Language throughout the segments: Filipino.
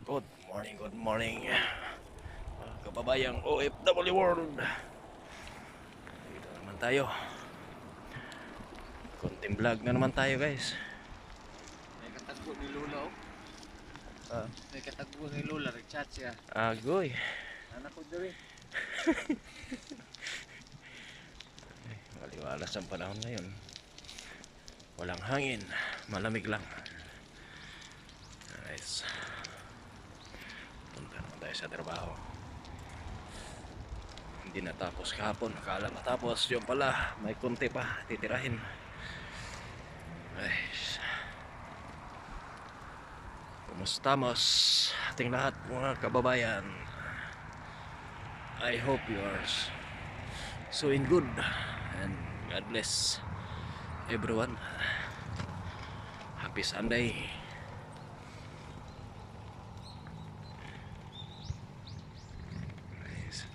Good morning, kababayang OFW World. Dito naman tayo. Konting vlog na naman tayo, guys. May katagpo ni Lola, oh. Ah, May katagpo ni Lola, nag-chat siya. agoy. Anak ko diri. Maliwalas ang panahon ngayon. Walang hangin, malamig lang. Guys, punta naman tayo sa trabaho. Hindi natapos kahapon. Akala matapos, yun pala, may konti pa titirahin. Guys, kumustamos ating lahat, mga kababayan. I hope you are doing good, and God bless everyone. Happy Sunday. Guys,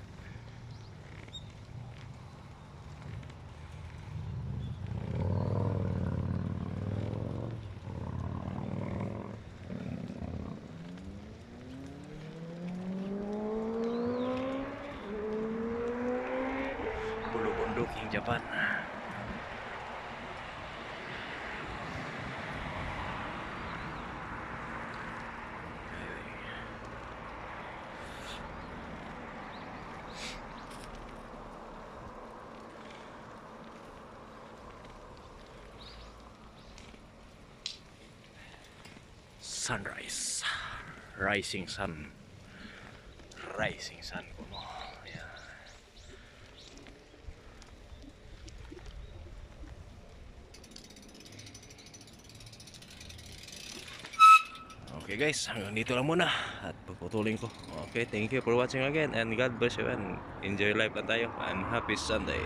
Bulubunduking Japan. Sunrise, rising sun, rising sun kuno. Yeah. Okay guys, hanggang dito lang muna at puputulin ko. Okay, thank you for watching again, and God bless you, and enjoy life lang tayo, and happy Sunday.